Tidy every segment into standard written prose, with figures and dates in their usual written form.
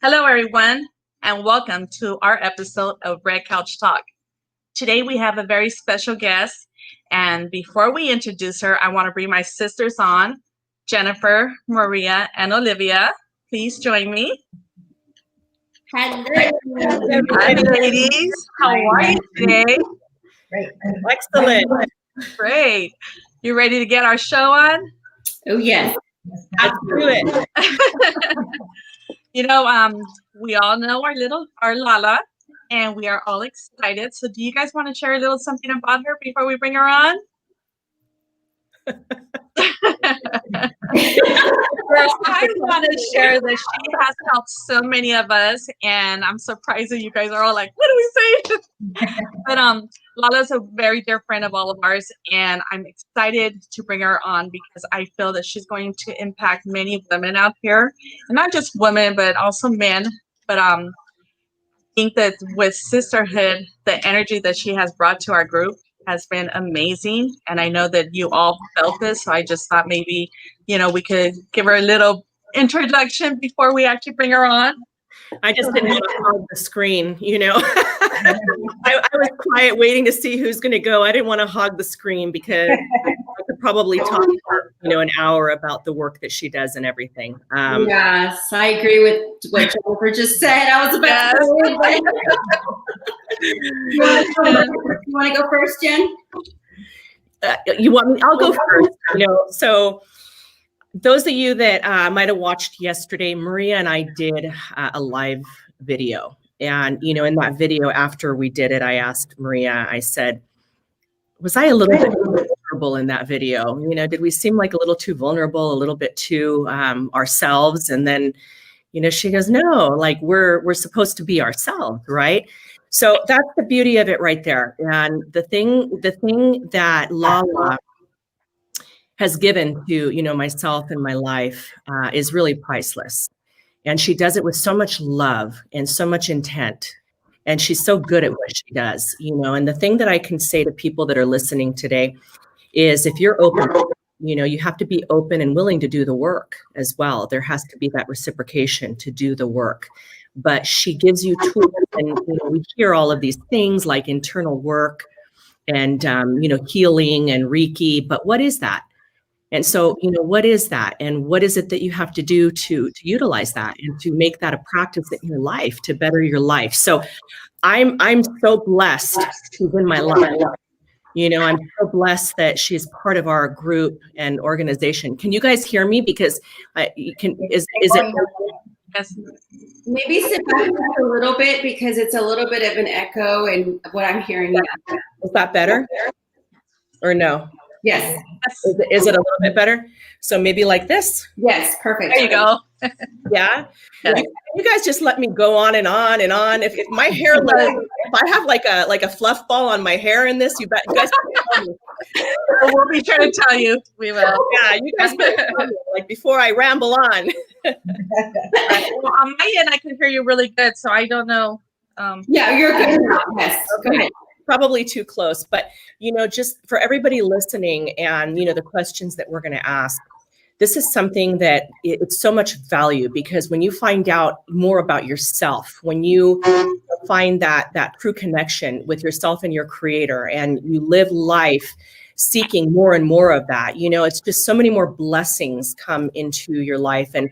Hello, everyone, and welcome to our episode of Red Couch Talk. Today, we have a very special guest, and before we introduce her, I want to bring my sisters on, Jennifer, Maria, and Olivia. Please join me. Hello. Hi, ladies. How are you today? Great. Excellent. Great. You ready to get our show on? Oh, yes. Let's do it. We all know our Lala, and we are all excited. So do you guys want to share a little something about her before we bring her on? First, I want to share that she has helped so many of us, and I'm surprised that you guys are all like, what do we say? But Lala's a very dear friend of all of ours, and I'm excited to bring her on because I feel that she's going to impact many women out here, and not just women, but also men. But I think that with Sisterhood, the energy that she has brought to our group has been amazing, and I know that you all felt this, so I just thought maybe, we could give her a little introduction before we actually bring her on. I just didn't want to hog the screen, I was quiet waiting to see who's going to go. I didn't want to hog the screen because I could probably talk for, an hour about the work that she does and everything. Yes, I agree with what Jennifer just said. I was about to say you want to go first, Jen? You want me? I'll go first. So those of you that might have watched yesterday, Maria and I did a live video. And, in that video, after we did it, I asked Maria, I said, was I a little bit vulnerable in that video? Did we seem like a little too vulnerable, a little bit too ourselves? And then, she goes, no, like we're supposed to be ourselves, right? So that's the beauty of it right there. And the thing that Lala has given to, myself and my life is really priceless. And she does it with so much love and so much intent. And she's so good at what she does, and the thing that I can say to people that are listening today is if you're open, you have to be open and willing to do the work as well. There has to be that reciprocation to do the work. But she gives you tools, and we hear all of these things like internal work and healing and Reiki. But what is that? And so, what is that? And what is it that you have to do to utilize that and to make that a practice in your life, to better your life? So I'm so blessed she's in my life. I'm so blessed that she's part of our group and organization. Can you guys hear me? Because is it? Yes. Maybe sit back a little bit because it's a little bit of an echo and what I'm hearing. Is that better? Or no? Yes. Is it a little bit better? So maybe like this? Yes, perfect. There you go. Yeah. You guys just let me go on and on and on. If my hair, if I have like a fluff ball on my hair in this, you guys can tell me. We'll be sure to tell you. We will. Yeah, you guys can tell me, like before I ramble on. Well, on my end, I can hear you really good, so I don't know. Yeah, you're good. Yes. Okay. Go ahead. Probably too close, but just for everybody listening and the questions that we're going to ask, this is something that it's so much value, because when you find out more about yourself, when you find that true connection with yourself and your creator, and you live life seeking more and more of that, it's just so many more blessings come into your life. And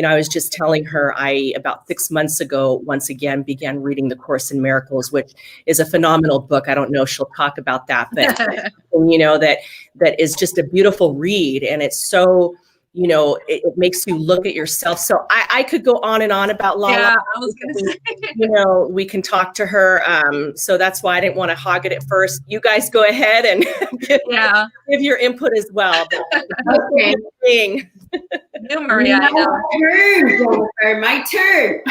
I was just telling her, I about 6 months ago, once again, began reading The Course in Miracles, which is a phenomenal book. I don't know if she'll talk about that, but that is just a beautiful read. And it's so, it makes you look at yourself. So I could go on and on about Lala. Yeah, I was going to say. We can talk to her. So that's why I didn't want to hog it at first. You guys go ahead and give your input as well. Okay. You, Maria. My turn.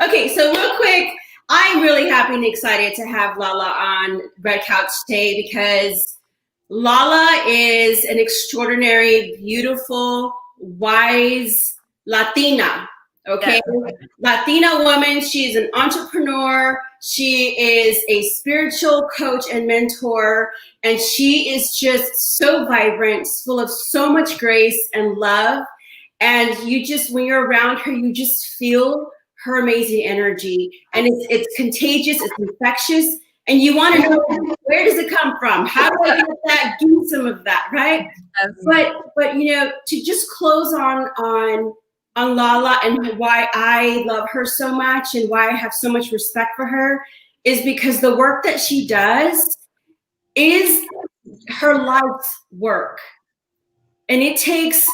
Okay, so real quick, I'm really happy and excited to have Lala on Red Couch today because Lala is an extraordinary, beautiful, wise Latina. Okay. Yeah. Latina woman. She's an entrepreneur. She is a spiritual coach and mentor. And she is just so vibrant, full of so much grace and love. And you just, when you're around her, you just feel her amazing energy, and it's contagious, it's infectious, and you want to know, where does it come from? How do I get that? Give me some of that, right? Yes. But you know, to just close on Lala and why I love her so much and why I have so much respect for her is because the work that she does is her life's work. And it takes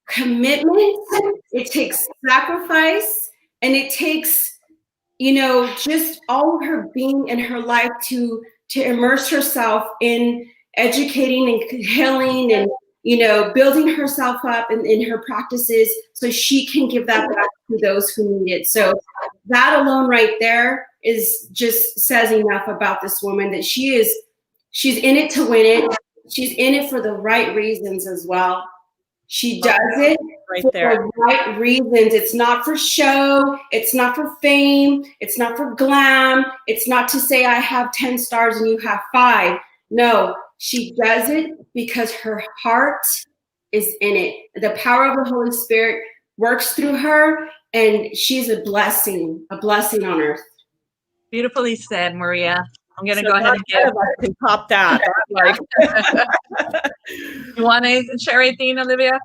commitment, it takes sacrifice, and it takes, you know, just all of her being in her life to immerse herself in educating and healing and, you know, building herself up in her practices so she can give that back to those who need it. So that alone right there is just says enough about this woman, that she's in it to win it. She's in it for the right reasons as well. She does it for the right reasons. It's not for show. It's not for fame. It's not for glam. It's not to say I have 10 stars and you have 5. No, she does it because her heart is in it. The power of the Holy Spirit works through her, and she's a blessing on earth. Beautifully said, Maria. I'm going to go ahead and get pop that. You want to share anything, Olivia?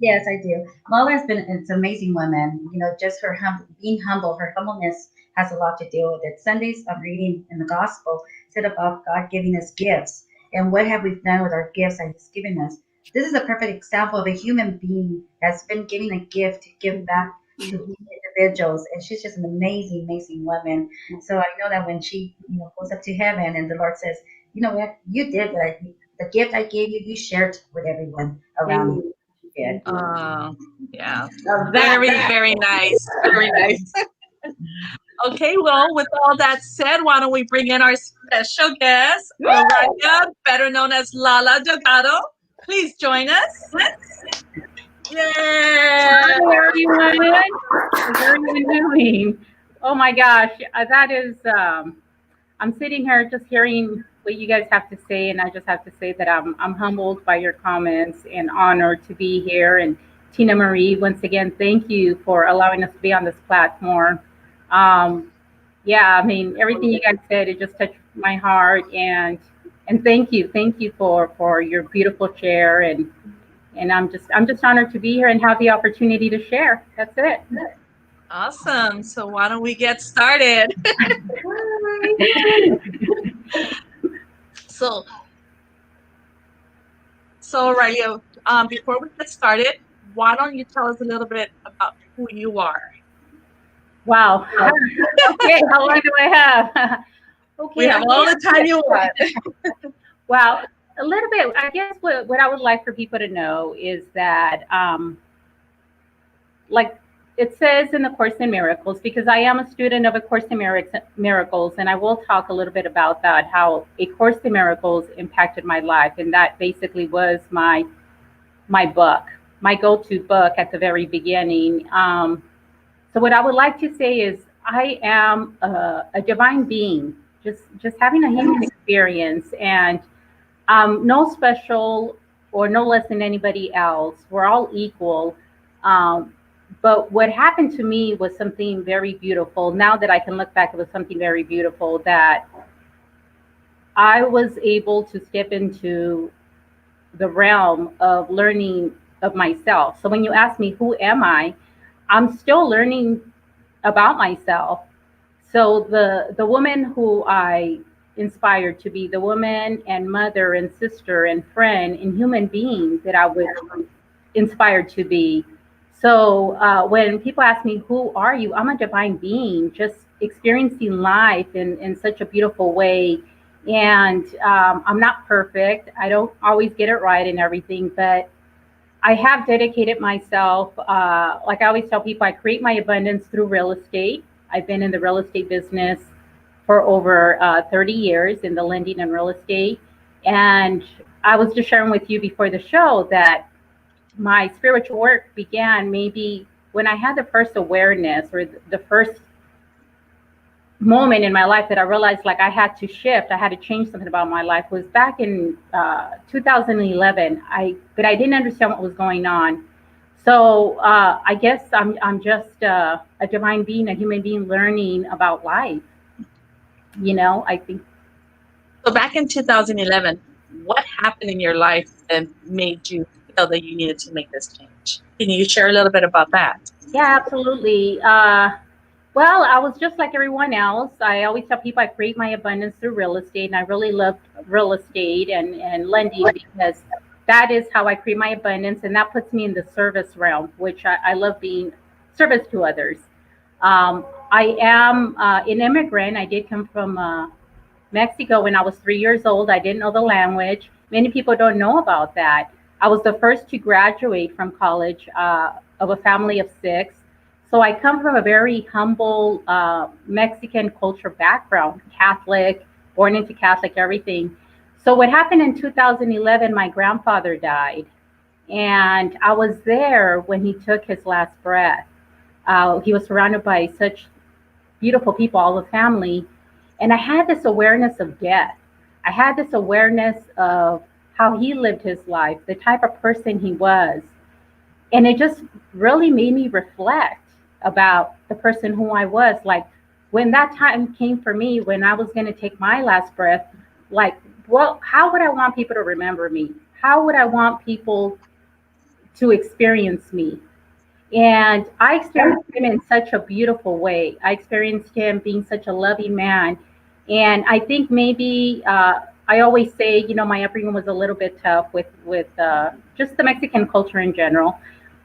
Yes, I do. Lala has been an amazing woman. You know, just her being humble, her humbleness has a lot to do with it. Sundays, I'm reading in the gospel, said about God giving us gifts. And what have we done with our gifts that He's given us? This is a perfect example of a human being that's been giving a gift to give back to individuals, and she's just an amazing, amazing woman. So I know that when she, you know, goes up to heaven and the Lord says, you know what, you did what the gift I gave you, you shared with everyone around you. Yeah. Yeah. Very, very nice. Very nice. Okay, well, with all that said, why don't we bring in our special guest, Oralia, better known as Lala Delgado. Please join us. Yay! Hi, everyone. How's everyone doing? Oh my gosh, that is, I'm sitting here just hearing what you guys have to say, and I just have to say that I'm humbled by your comments and honored to be here. And Tina Marie, once again, thank you for allowing us to be on this platform. Yeah, I mean, everything you guys said, it just touched my heart, and thank you for your beautiful share, and I'm just honored to be here and have the opportunity to share. That's it. Awesome. So why don't we get started? So Oralia, before we get started, why don't you tell us a little bit about who you are? Wow. Okay, how long do I have? Okay, we have all the time you want. Wow, a little bit. I guess what I would like for people to know is that, like it says in the Course in Miracles, because I am a student of A Course in Miracles, and I will talk a little bit about that, how A Course in Miracles impacted my life, and that basically was my book, my go-to book at the very beginning. So what I would like to say is I am a divine being, just having a human experience, and no special or no less than anybody else. We're all equal. But what happened to me was something very beautiful. Now that I can look back, it was something very beautiful, that I was able to step into the realm of learning of myself. So when you ask me, who am I? I'm still learning about myself. So the woman who I inspired to be, the woman and mother and sister and friend and human being that I was inspired to be. So when people ask me, who are you? I'm a divine being, just experiencing life in such a beautiful way. And I'm not perfect. I don't always get it right and everything, but I have dedicated myself. Like I always tell people, I create my abundance through real estate. I've been in the real estate business for over 30 years in the lending and real estate. And I was just sharing with you before the show that my spiritual work began maybe when I had the first awareness, or the first moment in my life that I realized like I had to shift, I had to change something about my life, was back in 2011. But I didn't understand what was going on. So I guess I'm just a divine being, a human being learning about life. I think. So back in 2011, what happened in your life that made you feel that you needed to make this change? Can you share a little bit about that? Yeah, absolutely. Well, I was just like everyone else. I always tell people I create my abundance through real estate, and I really loved real estate and lending because that is how I create my abundance, and that puts me in the service realm, which I love being service to others. I am an immigrant. I did come from Mexico when I was 3 years old. I didn't know the language. Many people don't know about that. I was the first to graduate from college of a family of six. So I come from a very humble Mexican culture background, Catholic, born into Catholic everything. So what happened in 2011, my grandfather died. And I was there when he took his last breath. He was surrounded by such beautiful people, all the family. And I had this awareness of death. I had this awareness of how he lived his life, the type of person he was. And it just really made me reflect about the person who I was. Like when that time came for me, when I was going to take my last breath, like, well, how would I want people to remember me? How would I want people to experience me? And I experienced him in such a beautiful way. I experienced him being such a loving man. And I think maybe I always say, my upbringing was a little bit tough with just the Mexican culture in general.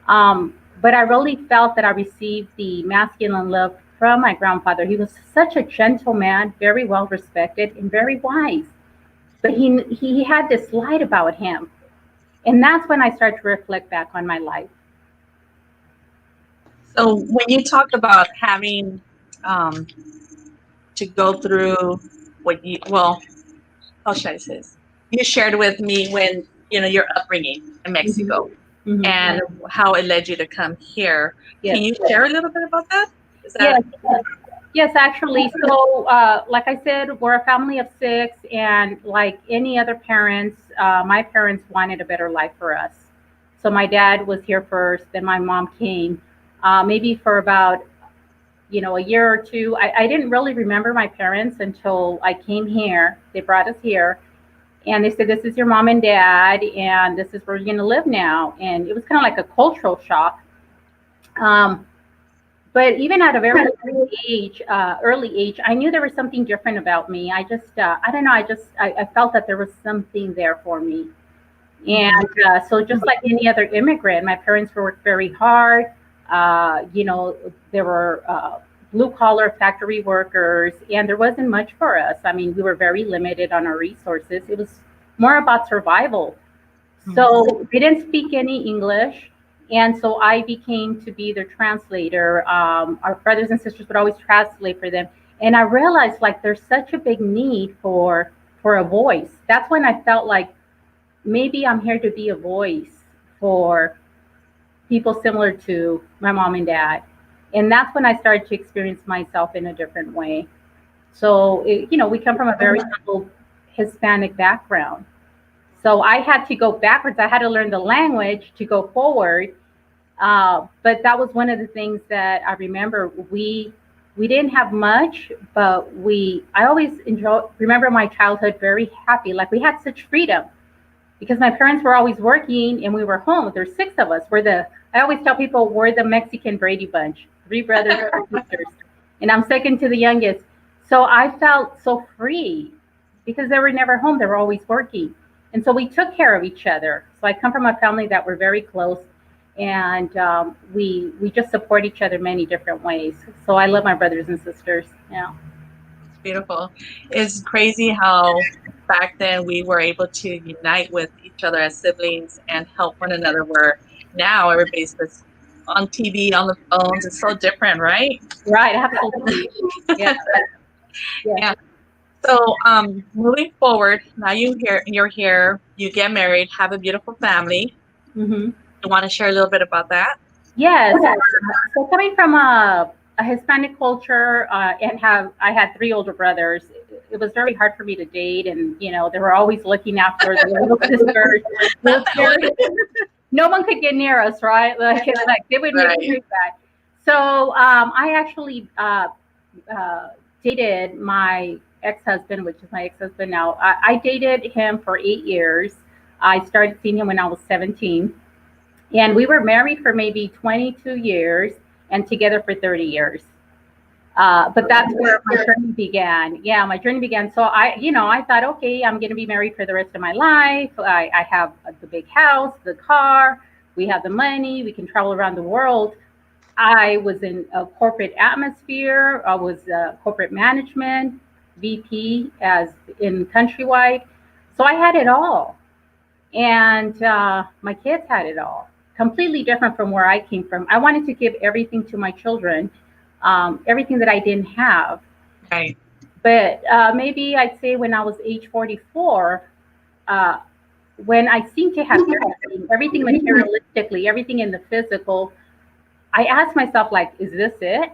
But I really felt that I received the masculine love from my grandfather. He was such a gentle man, very well respected and very wise. But he had this light about him. And that's when I started to reflect back on my life. So when you talk about having to go through how should I say this? You shared with me when, your upbringing in Mexico Mm-hmm. and how it led you to come here. Yes. Can you share a little bit about that? Yes, actually. So, like I said, we're a family of six, and like any other parents, my parents wanted a better life for us. So my dad was here first, then my mom came. Maybe for about, a year or two. I didn't really remember my parents until I came here. They brought us here, and they said, "This is your mom and dad, and this is where you're going to live now." And it was kind of like a cultural shock. But even at a very early age, I knew there was something different about me. I just, I don't know. I felt that there was something there for me. And so just like any other immigrant, my parents worked very hard. There were blue collar factory workers, and there wasn't much for us. I mean, we were very limited on our resources. It was more about survival. So they didn't speak any English. And so I became to be their translator. Our brothers and sisters would always translate for them. And I realized like there's such a big need for a voice. That's when I felt like maybe I'm here to be a voice for people similar to my mom and dad. And that's when I started to experience myself in a different way. So, we come from a very simple Hispanic background. So I had to go backwards. I had to learn the language to go forward. But that was one of the things that I remember. We didn't have much, but I always remember my childhood very happy. Like we had such freedom because my parents were always working and we were home. There's six of us. I always tell people we're the Mexican Brady Bunch, 3 brothers and sisters. And I'm second to the youngest. So I felt so free because they were never home. They were always working. And so we took care of each other. So I come from a family that were very close, and we just support each other many different ways. So I love my brothers and sisters. Yeah. It's beautiful. It's crazy how back then we were able to unite with each other as siblings and help one another, where now everybody's just on TV, on the phones. It's so different, right? Right, absolutely. Yeah. Yeah. So moving forward, now you're here, you get married, have a beautiful family. Mm-hmm. You want to share a little bit about that? Yes. So coming from a Hispanic culture, and I had 3 older brothers, it was very hard for me to date, and they were always looking after the little sisters. no one could get near us, right? Like they would make me bad. So I actually dated my ex-husband, which is my ex-husband now. I dated him for 8 years. I started seeing him when I was 17. And we were married for maybe 22 years and together for 30 years. But that's where my journey began. Yeah, my journey began. So I thought, okay, I'm going to be married for the rest of my life. I have the big house, the car, we have the money, we can travel around the world. I was in a corporate atmosphere. I was corporate management, VP as in countrywide. So I had it all. And my kids had it all. Completely different from where I came from. I wanted to give everything to my children, everything that I didn't have. Right. But maybe I'd say when I was age 44, when I seemed to have everything materialistically, everything in the physical, I asked myself, like, is this it?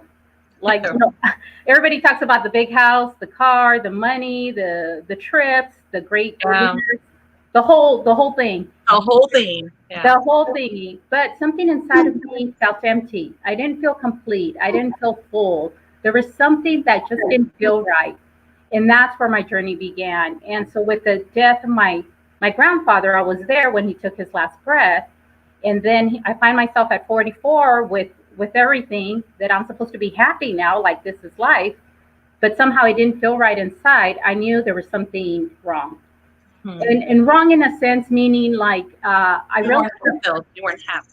Like, everybody talks about the big house, the car, the money, the trips, the great dinners, the whole thing. The whole thing. Yeah. The whole thing. But something inside of me felt empty. I didn't feel complete. I didn't feel full. There was something that just didn't feel right. And that's where my journey began. And so with the death of my grandfather, I was there when he took his last breath. And then I find myself at 44 with everything that I'm supposed to be happy now, like this is life. But somehow it didn't feel right inside. I knew there was something wrong. And wrong in a sense, meaning like I really fulfilled. You weren't happy.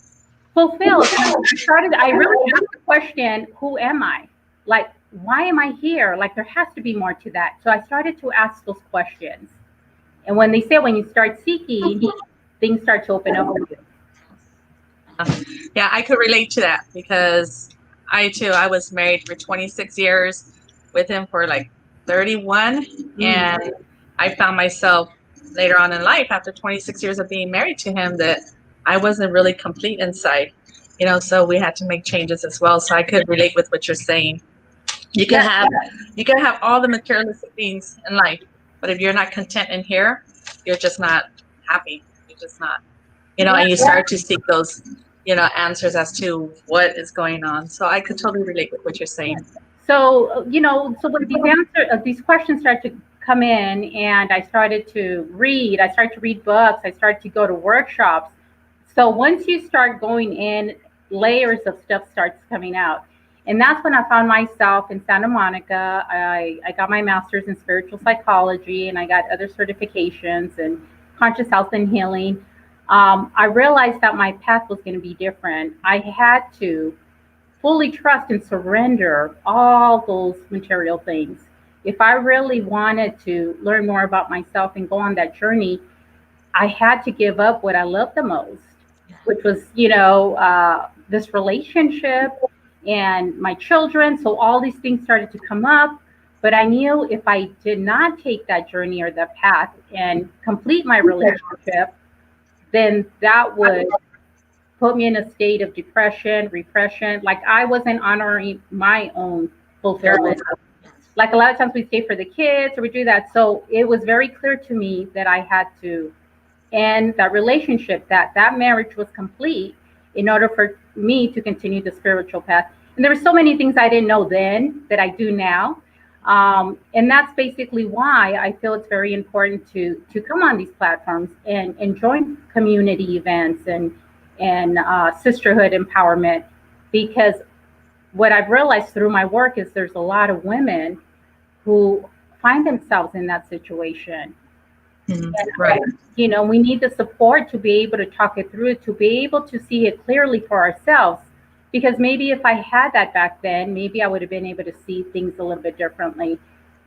Fulfilled. I really asked the question, who am I? Like, why am I here? Like, there has to be more to that. So I started to ask those questions. And when they say when you start seeking, things start to open up for you. Yeah, I could relate to that because I was married for 26 years, with him for like 31. And I found myself later on in life, after 26 years of being married to him, that I wasn't really complete inside, so we had to make changes as well. So I could relate with what you're saying. You can have all the materialistic things in life, but if you're not content in here, you're just not happy. You're just not, and you start to seek those, answers as to what is going on. So I could totally relate with what you're saying. So, so when these questions start to come in, and I started to read books, I started to go to workshops. So once you start going in, layers of stuff starts coming out. And that's when I found myself in Santa Monica. I got my master's in spiritual psychology, and I got other certifications in conscious health and healing. I realized that my path was going to be different. I had to fully trust and surrender all those material things. If I really wanted to learn more about myself and go on that journey, I had to give up what I loved the most, which was, this relationship and my children. So all these things started to come up. But I knew if I did not take that journey or that path and complete my relationship, then that would put me in a state of depression, repression. Like I wasn't honoring my own fulfillment. Like a lot of times we stay for the kids or we do that. So it was very clear to me that I had to end that relationship, that marriage was complete in order for me to continue the spiritual path. And there were so many things I didn't know then that I do now. And that's basically why I feel it's very important to come on these platforms and join community events and sisterhood empowerment, because what I've realized through my work is there's a lot of women who find themselves in that situation. Right. We need the support to be able to talk it through, to be able to see it clearly for ourselves. Because maybe if I had that back then, maybe I would have been able to see things a little bit differently.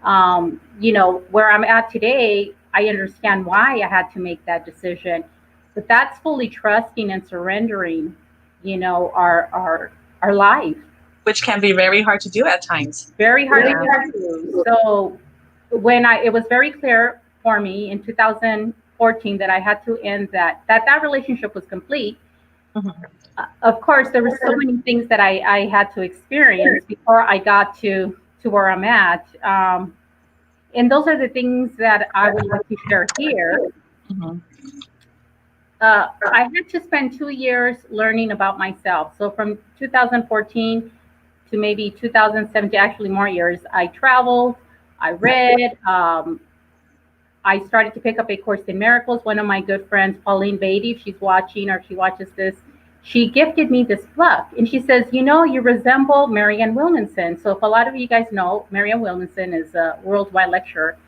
Where I'm at today, I understand why I had to make that decision. But that's fully trusting and surrendering, our life. Which can be very hard to do at times. Very hard to do. So it was very clear for me in 2014 that I had to end that relationship was complete. Mm-hmm. Of course, there were so many things that I had to experience before I got to where I'm at. And those are the things that I would like to share here. Mm-hmm. I had to spend 2 years learning about myself. So from 2014 to maybe 2017, actually more years, I traveled, I read, I started to pick up A Course in Miracles. One of my good friends, Pauline Beatty, if she's watching or if she watches this, she gifted me this book. And she says, you know, you resemble Marianne Williamson. So if a lot of you guys know, Marianne Williamson is a worldwide lecturer.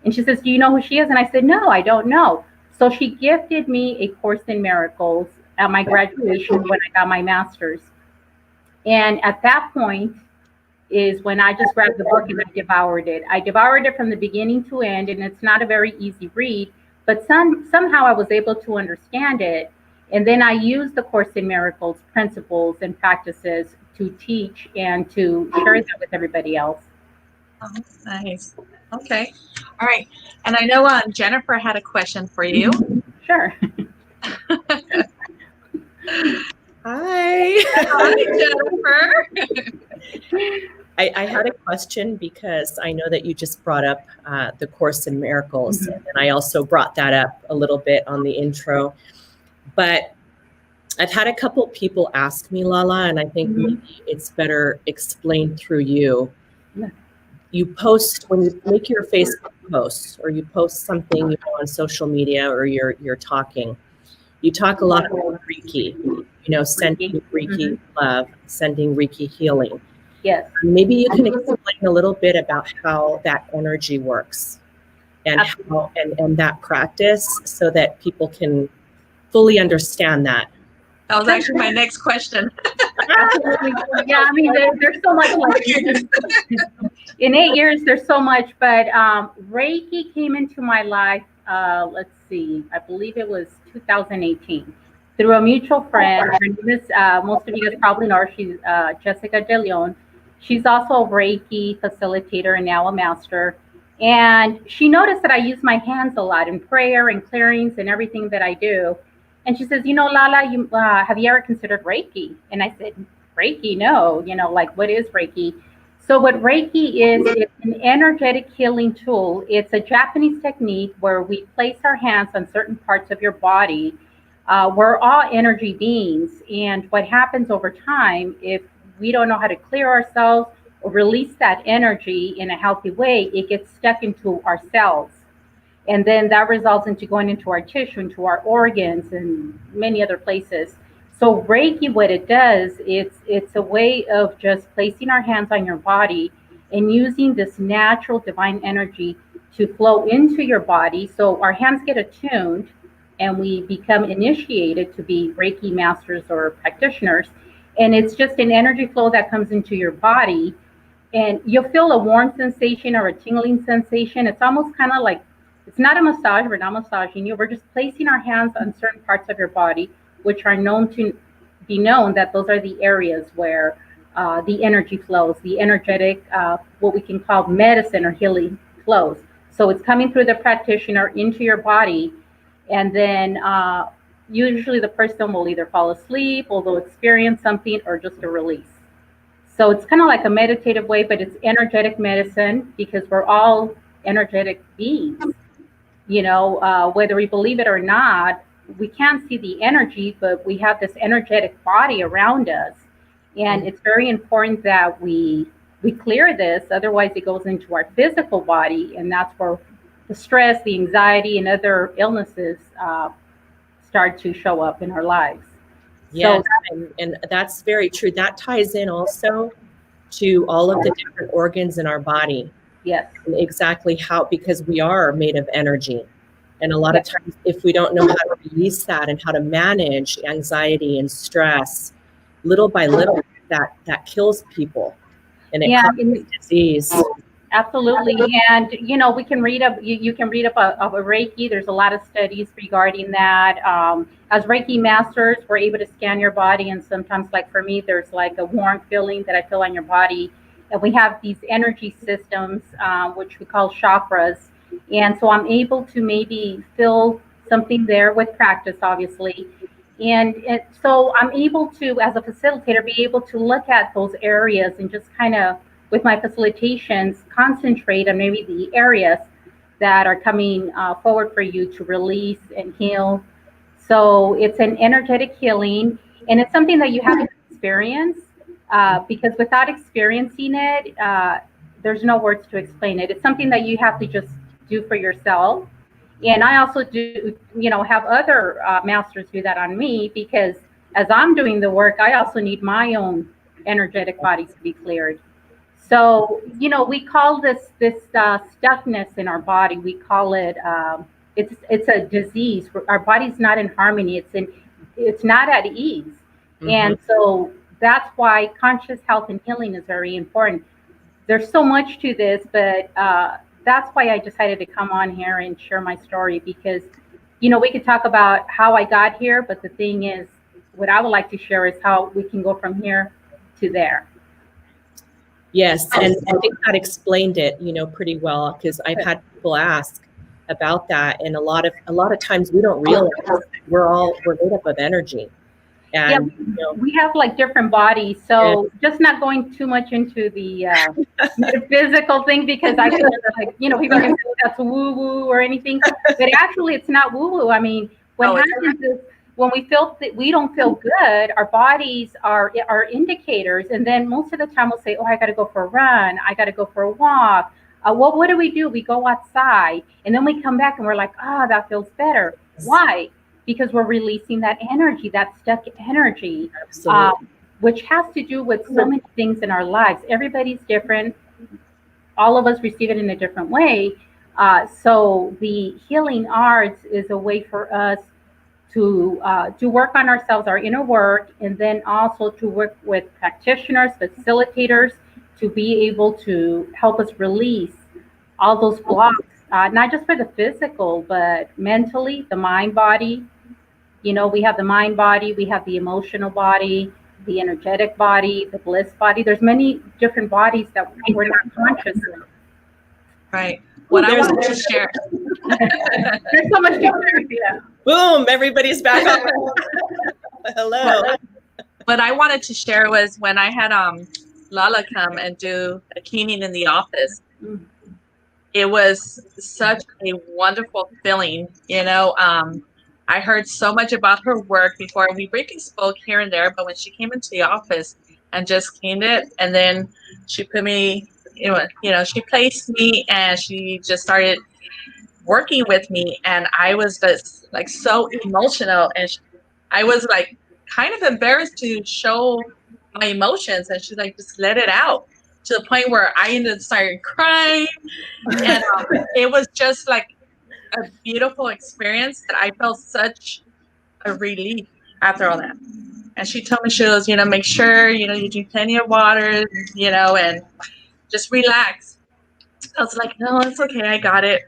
And she says, do you know who she is? And I said, no, I don't know. So she gifted me A Course in Miracles at my graduation when I got my master's. And at that point is when I just grabbed the book and I devoured it. I devoured it from the beginning to end, and it's not a very easy read, but somehow I was able to understand it. And then I used the Course in Miracles principles and practices to teach and to share that with everybody else. Oh, nice. Okay. All right. And I know Jennifer had a question for you. Sure. Hi. Hi, Jennifer. I had a question because I know that you just brought up the Course in Miracles, Mm-hmm. and I also brought that up a little bit on the intro. But I've had a couple people ask me, Lala, and I think maybe it's better explained through you. Yeah. You post, when you make your Facebook posts or you post something on social media or you're talking, you talk a lot about Reiki, sending Reiki love, sending Reiki healing. Yes. Maybe you can explain a little bit about how that energy works and how and that practice so that people can fully understand that. That was actually my next question. Absolutely. Yeah, I mean, there's so much. In 8 years, there's so much, but Reiki came into my life, let's see, I believe it was 2018, through a mutual friend. Her name is, most of you guys probably know her, she's Jessica De Leon. She's also a Reiki facilitator and now a master. And she noticed that I use my hands a lot in prayer and clearings and everything that I do. And she says, Lala, have you ever considered Reiki? And I said, Reiki? No, what is Reiki? So what Reiki is, it's an energetic healing tool. It's a Japanese technique where we place our hands on certain parts of your body. We're all energy beings. And what happens over time, if we don't know how to clear ourselves or release that energy in a healthy way, it gets stuck into our cells. And then that results into going into our tissue, into our organs, and many other places. So Reiki, what it does, it's a way of just placing our hands on your body and using this natural divine energy to flow into your body. So our hands get attuned and we become initiated to be Reiki masters or practitioners. And it's just an energy flow that comes into your body. And you'll feel a warm sensation or a tingling sensation. It's almost kind of like, it's not a massage, we're not massaging you. We're just placing our hands on certain parts of your body, which are known to be known that those are the areas where the energy flows, the energetic, what we can call medicine or healing flows. So it's coming through the practitioner into your body. And then usually the person will either fall asleep or they'll experience something or just a release. So it's kind of like a meditative way, but it's energetic medicine because we're all energetic beings. Whether we believe it or not, we can't see the energy, but we have this energetic body around us. And it's very important that we clear this. Otherwise, it goes into our physical body. And that's where the stress, the anxiety, and other illnesses start to show up in our lives. Yes, and that's very true. That ties in also to all of the different organs in our body. Yes. Exactly how, because we are made of energy. And a lot of times, if we don't know how to release that and how to manage anxiety and stress, little by little, that kills people and it causes disease. Absolutely. And, we can read up, you can read up of a Reiki. There's a lot of studies regarding that. As Reiki masters, we're able to scan your body. And sometimes, like for me, there's like a warm feeling that I feel on your body. And we have these energy systems, which we call chakras. And so I'm able to maybe feel something there with practice, obviously. And so I'm able to, as a facilitator, be able to look at those areas and just kind of, with my facilitations, concentrate on maybe the areas that are coming forward for you to release and heal. So it's an energetic healing, and it's something that you have to experience, because without experiencing it, there's no words to explain it. It's something that you have to just do for yourself. And I also do, have other masters do that on me, because as I'm doing the work, I also need my own energetic body to be cleared. So, we call this stuckness in our body. We call it, it's a disease. Our body's not in harmony. It's not at ease. Mm-hmm. And so that's why conscious health and healing is very important. There's so much to this, but that's why I decided to come on here and share my story, because, we could talk about how I got here, but the thing is, what I would like to share is how we can go from here to there. Yes, and I think that explained it, pretty well, because I've had people ask about that, and a lot of times we don't realize we're made up of energy. And we have like different bodies, so just not going too much into the metaphysical thing, because I feel like people can say that's woo woo or anything, but actually it's not woo woo. I mean, what happens is when we feel that we don't feel good, our bodies are indicators, and then most of the time we'll say, "Oh, I got to go for a run. I got to go for a walk." Well, what do? We go outside, and then we come back and we're like, that feels better. Why? Because we're releasing that energy, that stuck energy, which has to do with so many things in our lives. Everybody's different. All of us receive it in a different way. So the healing arts is a way for us to work on ourselves, our inner work, and then also to work with practitioners, facilitators, to be able to help us release all those blocks, not just for the physical, but mentally, the mind body. We have the mind body, we have the emotional body, the energetic body, the bliss body. There's many different bodies that we're not conscious of. Right. What I wanted to share. There's so much to share. Yeah. Boom, everybody's back on. Hello. What I wanted to share was when I had Lala come and do a cleaning in the office. It was such a wonderful feeling, I heard so much about her work before. We briefly spoke here and there, but when she came into the office and just cleaned it, and then she put me, she placed me, and she just started working with me, and I was just like so emotional, and I was like kind of embarrassed to show my emotions, and she's like, just let it out, to the point where I ended up starting crying, and it was just like a beautiful experience that I felt such a relief after all that. And she told me, she was, make sure, you drink plenty of water, and just relax. I was like, no, it's okay. I got it.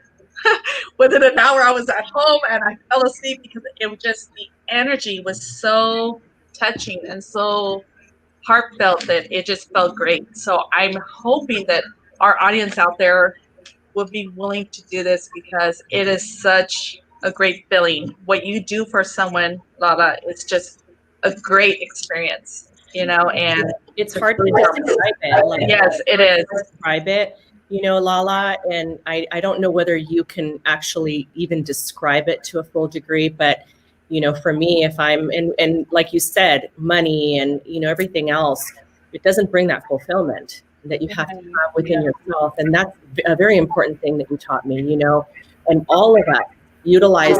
Within an hour, I was at home and I fell asleep, because it was just, the energy was so touching and so heartfelt that it just felt great. So I'm hoping that our audience out there would be willing to do this, because it is such a great feeling. What you do for someone, Lala, is just a great experience, and it's hard to describe it. Yes, it is. Describe it, Lala, and I don't know whether you can actually even describe it to a full degree, but for me, if I'm and like you said, money and everything else, it doesn't bring that fulfillment that you have to have within yourself. And that's a very important thing that you taught me, and all of us utilize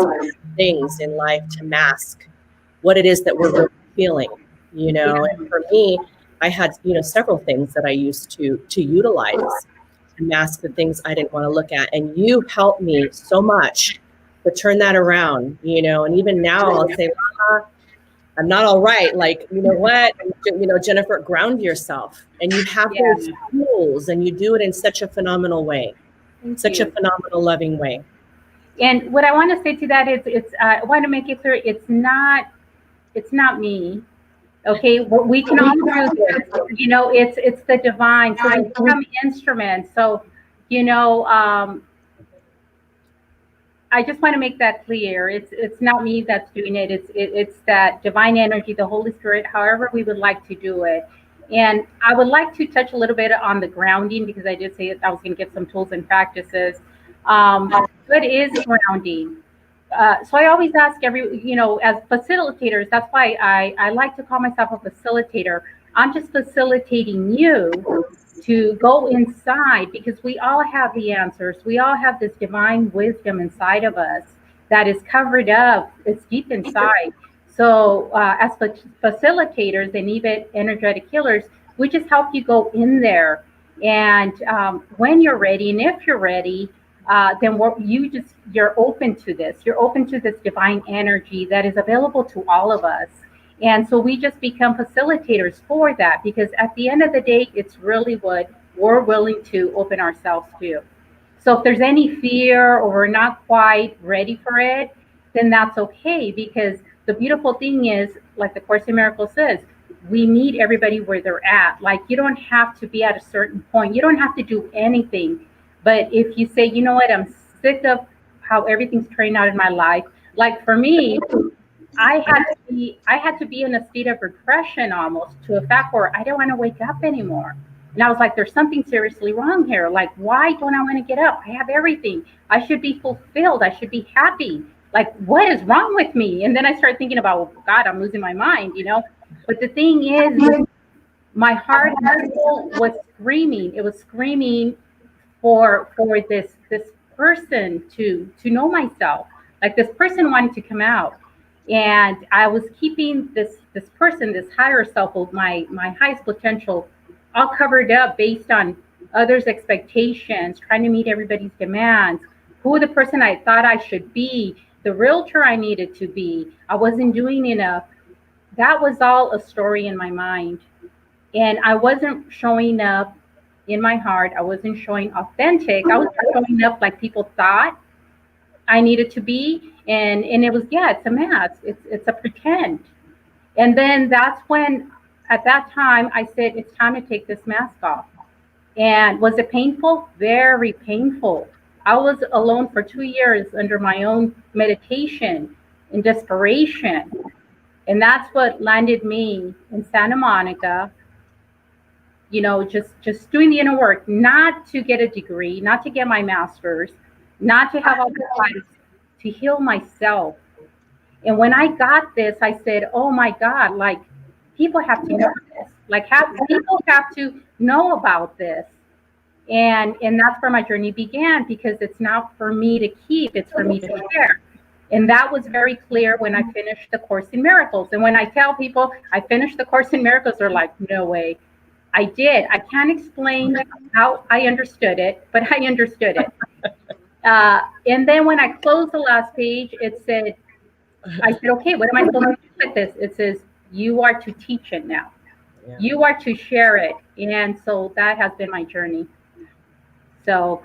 things in life to mask what it is that we're really feeling, and for me, I had, several things that I used to utilize to mask the things I didn't want to look at. And you helped me so much to turn that around, and even now I'll say, I'm not all right. Like, what, Jennifer, ground yourself, and you have those tools, and you do it in such a phenomenal way, a phenomenal, loving way. And what I want to say to that is, I want to make it clear, it's not me. Okay, we can all do this. It's the divine. So we become instruments. So, I just want to make that clear. It's not me that's doing it. It's that divine energy, the Holy Spirit, however we would like to do it. And I would like to touch a little bit on the grounding, because I did say I was going to give some tools and practices. What is grounding? So I always ask as facilitators, that's why I like to call myself a facilitator. I'm just facilitating you to go inside, because we all have the answers. We all have this divine wisdom inside of us that is covered up. It's deep inside. So as facilitators and even energetic healers, we just help you go in there. And when you're ready, and if you're ready, then you're open to this. You're open to this divine energy that is available to all of us. And so we just become facilitators for that, because at the end of the day, it's really what we're willing to open ourselves to. So if there's any fear or we're not quite ready for it, then that's okay, because the beautiful thing is, like the Course in Miracles says, we meet everybody where they're at. Like, you don't have to be at a certain point. You don't have to do anything. But if you say, you know what, I'm sick of how everything's turned out in my life. Like for me, I had to be in a state of repression almost, to a fact where I don't want to wake up anymore. And I was like, there's something seriously wrong here. Like, why don't I want to get up? I have everything. I should be fulfilled. I should be happy. Like, what is wrong with me? And then I started thinking about, well, God, I'm losing my mind, But the thing is, my heart was screaming. It was screaming for this person to know myself. Like, this person wanted to come out. And I was keeping this person, this higher self of my highest potential, all covered up based on others' expectations, trying to meet everybody's demands, who the person I thought I should be, the realtor I needed to be. I wasn't doing enough. That was all a story in my mind. And I wasn't showing up in my heart. I wasn't showing authentic. I was showing up like people thought I needed to be. And it was, it's a mask. It's a pretend. And then that's when, at that time, I said, it's time to take this mask off. And was it painful? Very painful. I was alone for 2 years under my own meditation in desperation. And that's what landed me in Santa Monica, just doing the inner work, not to get a degree, not to get my master's, not to have all the life, to heal myself. And when I got this, I said, oh my God, like, people have to know this. Like, people have to know about this. And that's where my journey began, because it's not for me to keep, it's for me to share. And that was very clear when I finished the Course in Miracles. And when I tell people I finished the Course in Miracles, they're like, no way. I did. I can't explain how I understood it, but I understood it. And then when I closed the last page, I said, okay, what am I supposed to do with this? It says, you are to teach it now. Yeah. You are to share it. And so that has been my journey. So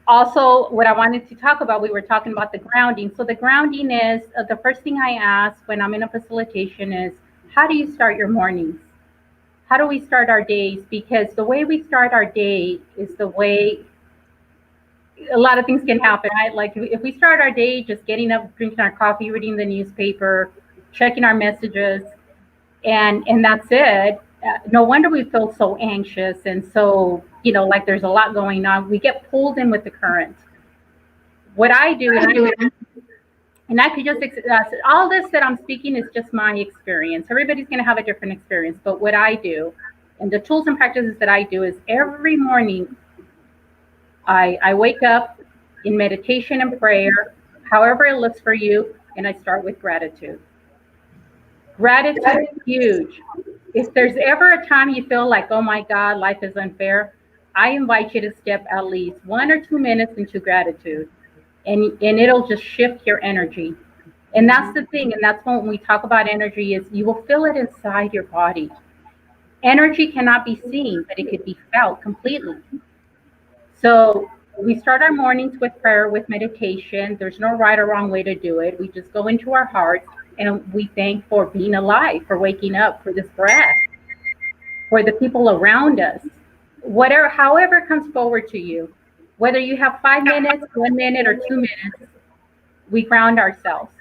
also what I wanted to talk about, we were talking about the grounding. So the grounding is, the first thing I ask when I'm in a facilitation is, how do you start your mornings? How do we start our days? Because the way we start our day is the way a lot of things can happen, right? Like, if we start our day just getting up, drinking our coffee, reading the newspaper, checking our messages, and that's it. No wonder we feel so anxious and so, like there's a lot going on. We get pulled in with the current. What I do, and I could just, all this that I'm speaking is just my experience. Everybody's going to have a different experience. But what I do, and the tools and practices that I do, is every morning I wake up in meditation and prayer, however it looks for you, and I start with gratitude. Gratitude is huge. If there's ever a time you feel like, oh my God, life is unfair, I invite you to step at least 1 or 2 minutes into gratitude, and it'll just shift your energy. And that's the thing, and that's when we talk about energy, is you will feel it inside your body. Energy cannot be seen, but it could be felt completely. So we start our mornings with prayer, with meditation. There's no right or wrong way to do it. We just go into our hearts and we thank for being alive, for waking up, for this breath, for the people around us. Whatever, however it comes forward to you, whether you have 5 minutes, 1 minute, or 2 minutes, we ground ourselves.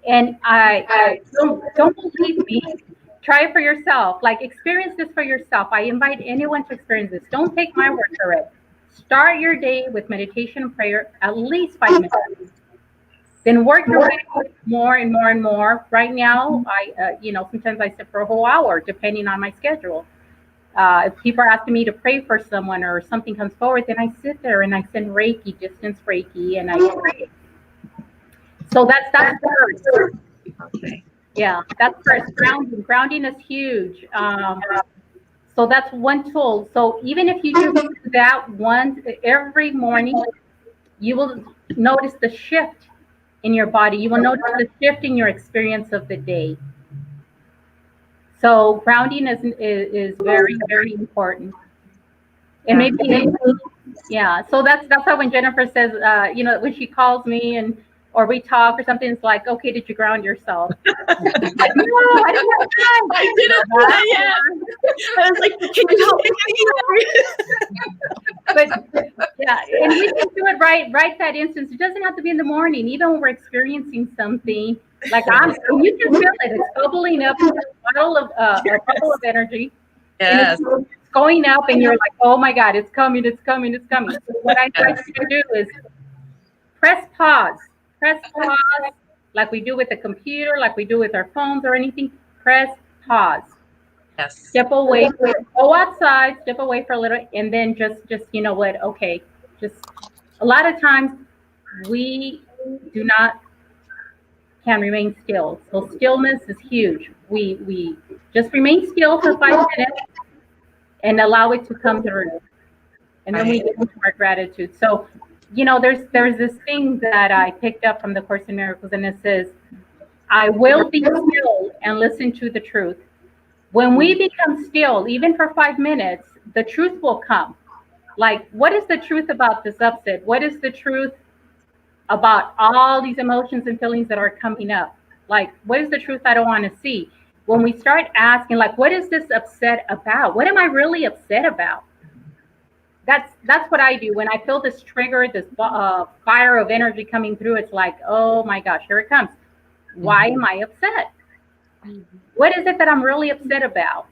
And I don't believe me. Try it for yourself. Like, experience this for yourself. I invite anyone to experience this. Don't take my word for it. Start your day with meditation and prayer, at least 5 minutes. Then work your way more and more and more. Right now, I, sometimes I sit for a whole hour, depending on my schedule. If people are asking me to pray for someone or something comes forward, then I sit there and I send Reiki, distance Reiki, and I pray. So that's first. Okay. Yeah, that's first. Grounding. Grounding is huge. So that's one tool. So even if you just do that once every morning, you will notice the shift in your body. You will notice the shift in your experience of the day. So grounding is very, very important. And maybe, yeah. So that's why when Jennifer says, when she calls me or we talk or something, it's like, okay, did you ground yourself? No, I don't have time. I didn't do that yet. I was like, can you help me? But yeah, and we can do it right that instance. It doesn't have to be in the morning. Even when we're experiencing something, like you can feel it. It's bubbling up. It's a bubble of energy. Yes. And it's going up, and you're like, oh my God, it's coming, it's coming, it's coming. So what I try to do is press pause, like we do with the computer, like we do with our phones or anything. Press pause. Yes. Step away, go outside, step away for a little, and then just you know what? Okay, just a lot of times we can remain still. So stillness is huge. We just remain still for 5 minutes and allow it to come through, and then we get into our gratitude. So, there's this thing that I picked up from the Course in Miracles, and it says, "I will be still and listen to the truth." When we become still, even for 5 minutes, the truth will come. Like, what is the truth about this upset? What is the truth about all these emotions and feelings that are coming up? Like, what is the truth I don't want to see? When we start asking, like, what is this upset about? What am I really upset about? That's what I do. When I feel this trigger, this fire of energy coming through, it's like, oh my gosh, here it comes. Why am I upset? What is it that I'm really upset about?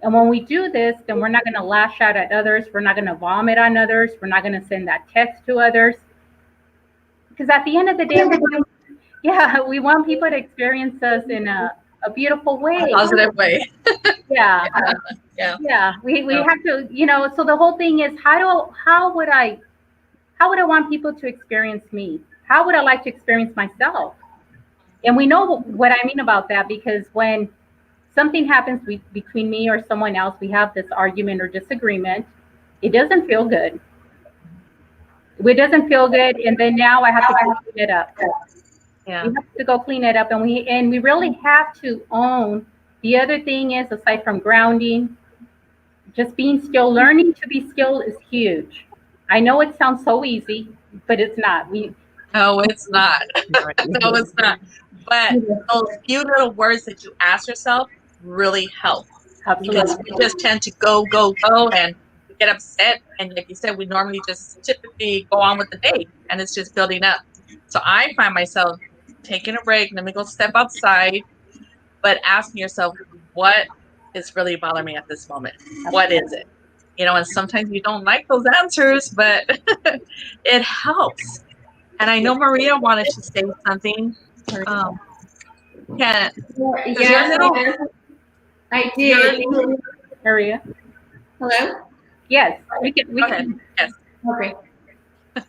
And when we do this, then we're not going to lash out at others. We're not going to vomit on others. We're not going to send that text to others. Because at the end of the day, we want people to experience us in a beautiful way. A positive way. Yeah. We have to, so the whole thing is how would I want people to experience me? How would I like to experience myself? And we know what I mean about that, because when something happens between me or someone else, we have this argument or disagreement, it doesn't feel good. It doesn't feel good. And then now I have to go clean it up. Yeah. We have to go clean it up. And we really have to own. The other thing is, aside from grounding, just being still, learning to be still is huge. I know it sounds so easy, but it's not. No, it's not. No, it's not. But those few little words that you ask yourself really help. Absolutely. Because we just tend to go, and get upset. And like you said, we normally just typically go on with the day, and it's just building up. So I find myself taking a break. Let me go step outside, but asking yourself, what is really bothering me at this moment? What is it? And sometimes you don't like those answers, but it helps. And I know Maria wanted to say something. Yes, I did. Maria? Hello? Yes, we can. Yes. Okay.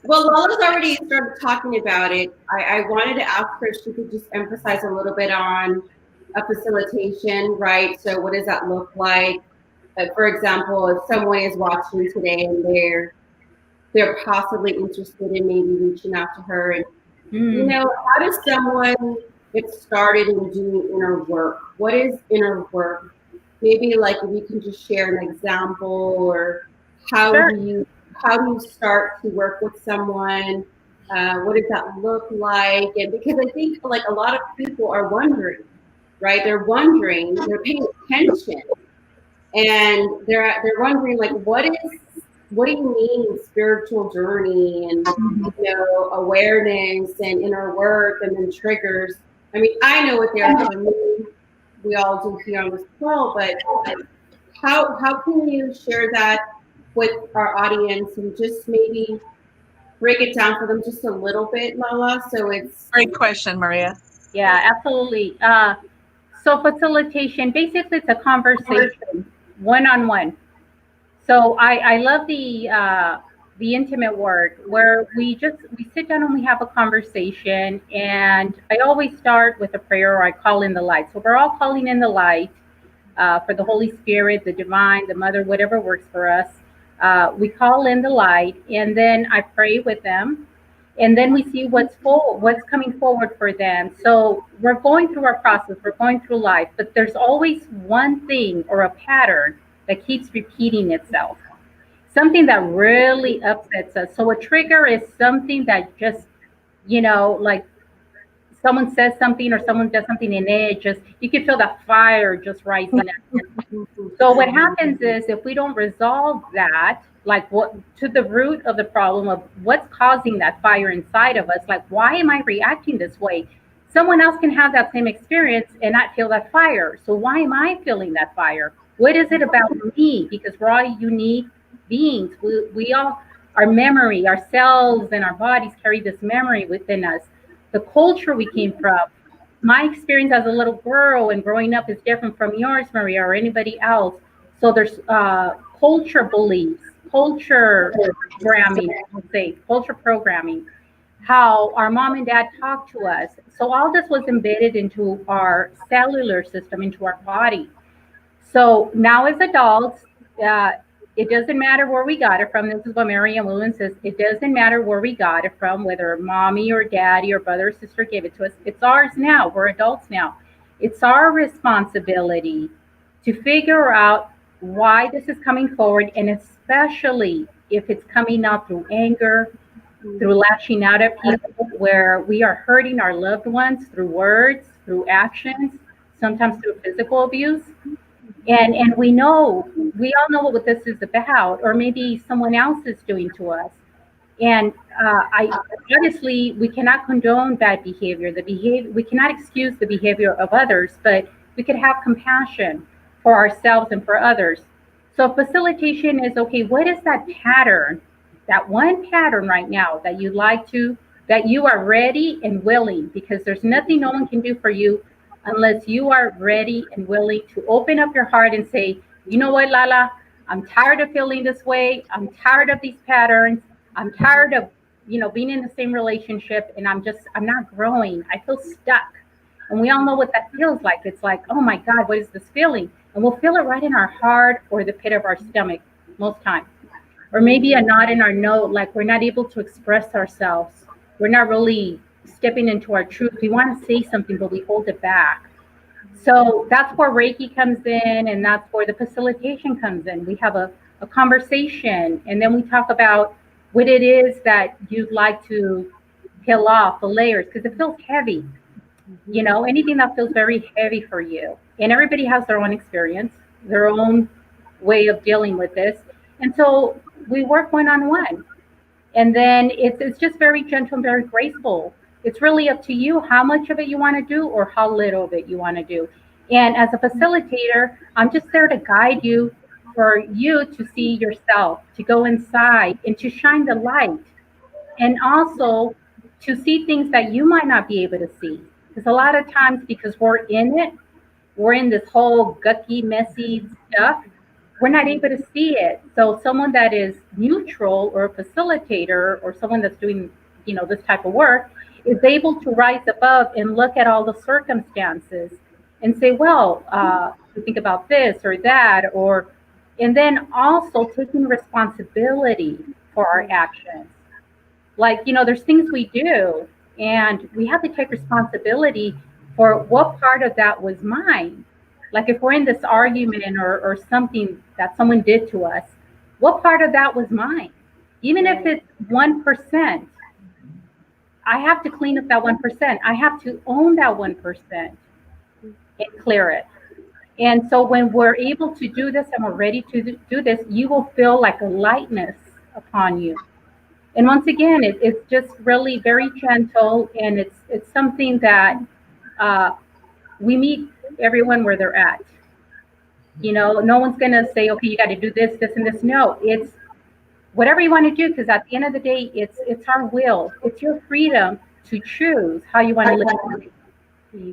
Well, Lala's already started talking about it. I wanted to ask her if she could just emphasize a little bit on a facilitation, right? So what does that look like? For example, if someone is watching today and they're possibly interested in maybe reaching out to her, and how does someone get started in doing inner work? What is inner work? Maybe like if you can just share an example, or how do you start to work with someone? What does that look like? And because I think like a lot of people are wondering, right? They're wondering, they're paying attention, and they're wondering like, what do you mean spiritual journey, and awareness and inner work, and then triggers? I mean, I know what they are for me. We all do here on this call, but how can you share that with our audience, and just maybe break it down for them just a little bit, Lala? So it's Great question, Maria. Yeah, absolutely. So facilitation, basically it's a conversation, one-on-one. So I love the intimate work where we sit down and we have a conversation. And I always start with a prayer, or I call in the light. So we're all calling in the light for the Holy Spirit, the divine, the mother, whatever works for us. We call in the light, and then I pray with them, and then we see what's coming forward for them. So we're going through our process, we're going through life, but there's always one thing or a pattern that keeps repeating itself, something that really upsets us. So a trigger is something that just, like someone says something or someone does something, and it just, you can feel the fire just rising up. So what happens is, if we don't resolve that, like what to the root of the problem of what's causing that fire inside of us, like why am I reacting this way? Someone else can have that same experience and not feel that fire. So why am I feeling that fire? What is it about me? Because we're all unique beings. We all, our memory, our cells and our bodies carry this memory within us. The culture we came from, my experience as a little girl and growing up is different from yours, Maria, or anybody else. So there's culture beliefs, culture programming, I would say, culture programming, how our mom and dad talk to us. So all this was embedded into our cellular system, into our body. So now as adults, uh, it doesn't matter where we got it from. This is what Mary Ann Lewin says. It doesn't matter where we got it from, whether mommy or daddy or brother or sister gave it to us. It's ours now. We're adults now. It's our responsibility to figure out why this is coming forward, and especially if it's coming out through anger, through lashing out at people, where we are hurting our loved ones through words, through actions, sometimes through physical abuse. And we all know what this is about, or maybe someone else is doing to us. And I obviously we cannot condone bad behavior. We cannot excuse the behavior of others, but we could have compassion for ourselves and for others. So facilitation is, okay, what is that pattern, that one pattern right now that that you are ready and willing, because there's nothing no one can do for you unless you are ready and willing to open up your heart and say, you know what, Lala, I'm tired of feeling this way. I'm tired of these patterns. I'm tired of, being in the same relationship, and I'm not growing. I feel stuck. And we all know what that feels like. It's like, oh my God, what is this feeling? And we'll feel it right in our heart or the pit of our stomach most times. Or maybe a knot in our note, like we're not able to express ourselves. We're not really stepping into our truth. We want to say something, but we hold it back. So that's where Reiki comes in, and that's where the facilitation comes in. We have a conversation, and then we talk about what it is that you'd like to peel off, the layers, because it feels heavy. Anything that feels very heavy for you. And everybody has their own experience, their own way of dealing with this. And so we work one-on-one. And then it's just very gentle and very graceful. It's really up to you how much of it you want to do or how little of it you want to do. And as a facilitator, I'm just there to guide you, for you to see yourself, to go inside and to shine the light. And also to see things that you might not be able to see. Because a lot of times, because we're in this whole gucky, messy stuff, we're not able to see it. So someone that is neutral or a facilitator or someone that's doing, this type of work is able to rise above and look at all the circumstances and say, well, we think about this or that, and then also taking responsibility for our actions. Like, there's things we do and we have to take responsibility for what part of that was mine. Like if we're in this argument or something that someone did to us, what part of that was mine? Even if it's 1%, I have to clean up that 1%. I have to own that 1% and clear it. And so when we're able to do this and we're ready to do this, you will feel like a lightness upon you. And once again, it's just really very gentle, and it's something that we meet everyone where they're at. No one's gonna say, okay, you got to do this, this, and this. No, whatever you want to do, because at the end of the day, it's our will. It's your freedom to choose how you want to live your life.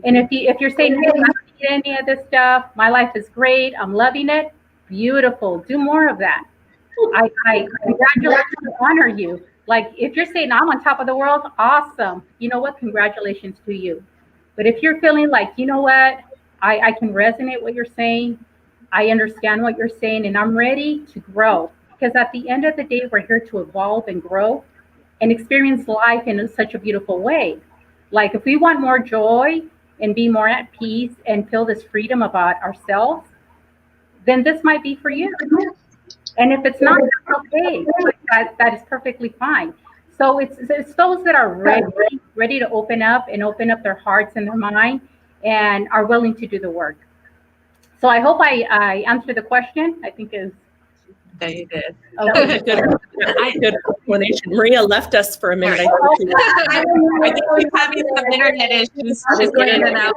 And if you're saying, hey, I don't need any of this stuff, my life is great, I'm loving it, beautiful, do more of that. I congratulate you, honor you. Like if you're saying I'm on top of the world, awesome. You know what? Congratulations to you. But if you're feeling like, you know what, I can resonate what you're saying, I understand what you're saying, and I'm ready to grow. Because at the end of the day, we're here to evolve and grow and experience life in such a beautiful way. Like if we want more joy and be more at peace and feel this freedom about ourselves, then this might be for you. And if it's not, that's okay. That is perfectly fine. So it's those that are ready to open up their hearts and their mind and are willing to do the work. So I hope I answered the question. I think is. Yeah, you did. Okay. Good explanation. Maria left us for a minute. I think she's having some internet issues. She's getting in and out.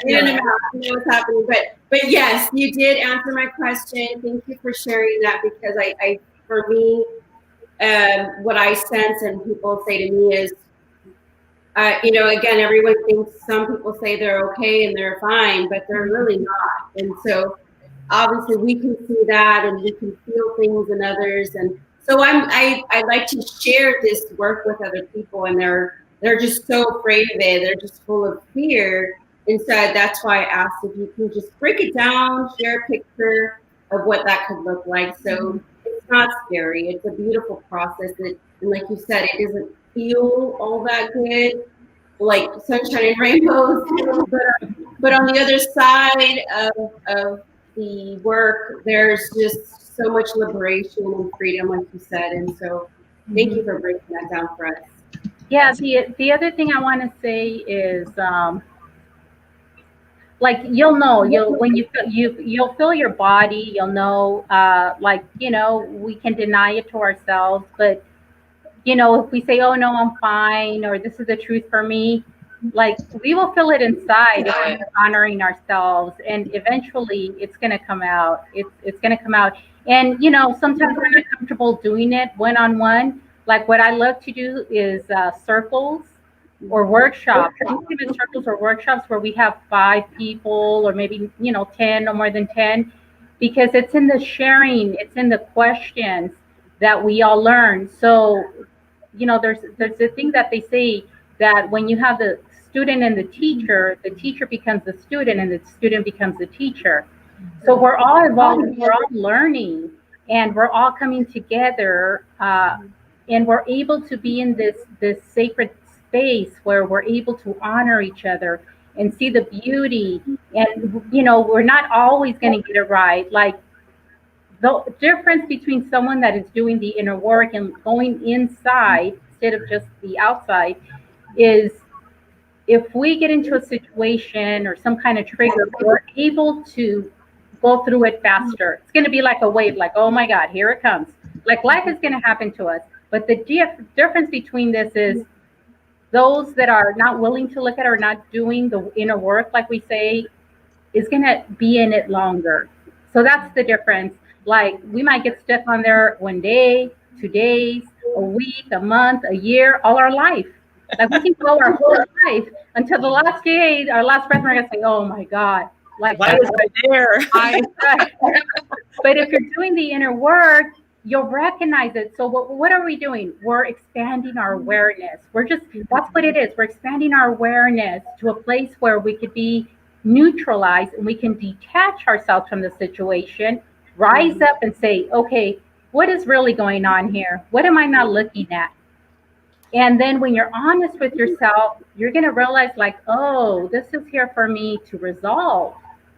In and out. I know what's happening. But yes, you did answer my question. Thank you for sharing that, because I for me, what I sense and people say to me is, again, everyone thinks, some people say they're okay and they're fine, but they're really not. And so obviously we can see that and we can feel things in others. And so I like to share this work with other people, and they're just so afraid of it. They're just full of fear. And so that's why I asked if you can just break it down, share a picture of what that could look like. So it's not scary. It's a beautiful process. And like you said, it doesn't feel all that good, like sunshine and rainbows. But on the other side of the work, there's just so much liberation and freedom, like you said. And so thank you for breaking that down for us. Yeah, the other thing I want to say is, like you'll when you'll feel your body, you'll know, we can deny it to ourselves, but if we say, oh no, I'm fine, or this is the truth for me, like we will feel it inside if we're honoring ourselves, and eventually it's going to come out. It's going to come out. And sometimes we're not comfortable doing it one-on-one. Like what I love to do is circles or workshops, even circles or workshops where we have 5 people or maybe 10 or more than 10, because it's in the sharing, it's in the questions that we all learn. So there's a thing that they say, that when you have the student and the teacher becomes the student and the student becomes the teacher. So we're all evolving, we're all learning, and we're all coming together, and we're able to be in this sacred space where we're able to honor each other and see the beauty. And we're not always going to get it right. Like the difference between someone that is doing the inner work and going inside instead of just the outside is, if we get into a situation or some kind of trigger, we're able to go through it faster. It's going to be like a wave, like, oh my God, here it comes. Like life is going to happen to us. But the difference between this is those that are not willing to look at or not doing the inner work, like we say, is going to be in it longer. So that's the difference. Like we might get stuck on there 1 day, 2 days, a week, a month, a year, all our life. Like we can go our whole life until the last day, our last breath, we're gonna say, "Oh my God!" Like why was I there? But if you're doing the inner work, you'll recognize it. So what are we doing? We're expanding our awareness. That's what it is. We're expanding our awareness to a place where we could be neutralized and we can detach ourselves from the situation, rise up and say, okay, what is really going on here? What am I not looking at? And then when you're honest with yourself, you're going to realize like, oh, this is here for me to resolve.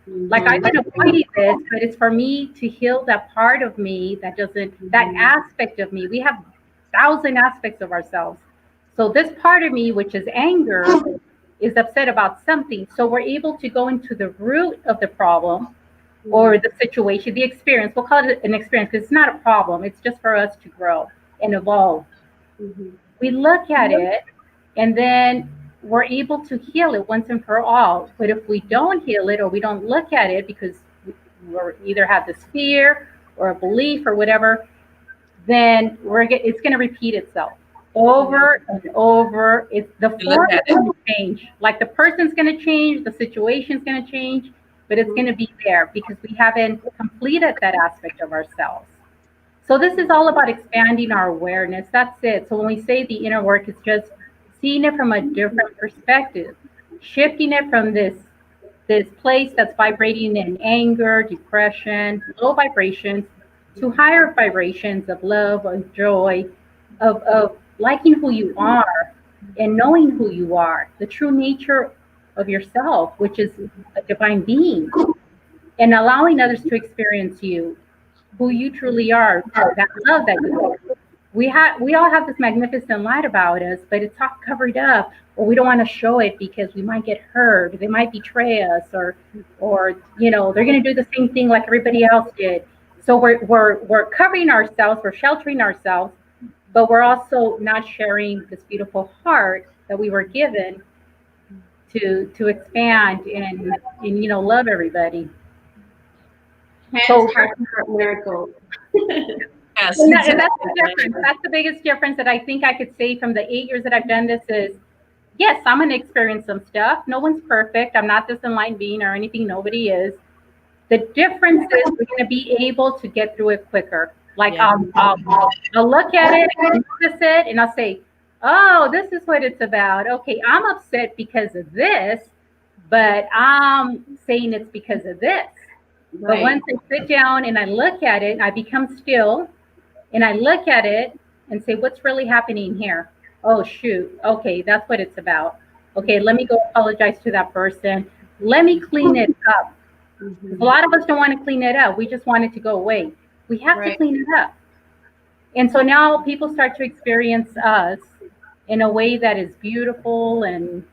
Like I've been avoiding this, but it's for me to heal that part of me that aspect of me. We have 1,000 aspects of ourselves. So this part of me, which is anger, is upset about something. So we're able to go into the root of the problem or the situation, the experience. We'll call it an experience because it's not a problem. It's just for us to grow and evolve. We look at it and then we're able to heal it once and for all. But if we don't heal it or we don't look at it because we either have this fear or a belief or whatever, then it's going to repeat itself over and over. It's the form is going to change. Like the person's going to change, the situation's going to change, but it's going to be there because we haven't completed that aspect of ourselves. So this is all about expanding our awareness. That's it. So when we say the inner work, it's just seeing it from a different perspective, shifting it from this place that's vibrating in anger, depression, low vibrations, to higher vibrations of love, of joy, of liking who you are and knowing who you are, the true nature of yourself, which is a divine being, and allowing others to experience you, who you truly are, that love that you are. We all have this magnificent light about us, but it's all covered up, or we don't want to show it because we might get hurt, they might betray us, or they're going to do the same thing like everybody else did. So we're covering ourselves, we're sheltering ourselves, but we're also not sharing this beautiful heart that we were given to expand and love everybody. So heart to heart miracle. Yes. And that's the difference. That's the biggest difference that I think I could say from the 8 years that I've done this is, yes, I'm going to experience some stuff. No one's perfect. I'm not this enlightened being or anything. Nobody is. The difference is we're going to be able to get through it quicker. Like I'll look at it, I'll notice it, and I'll say, oh, this is what it's about. Okay, I'm upset because of this, but I'm saying it's because of this. Right. But once I sit down and I look at it, I become still, and I look at it and say, what's really happening here? Oh, shoot. Okay, that's what it's about. Okay, let me go apologize to that person. Let me clean it up. Mm-hmm. A lot of us don't want to clean it up. We just want it to go away. We have to clean it up. And so now people start to experience us in a way that is beautiful and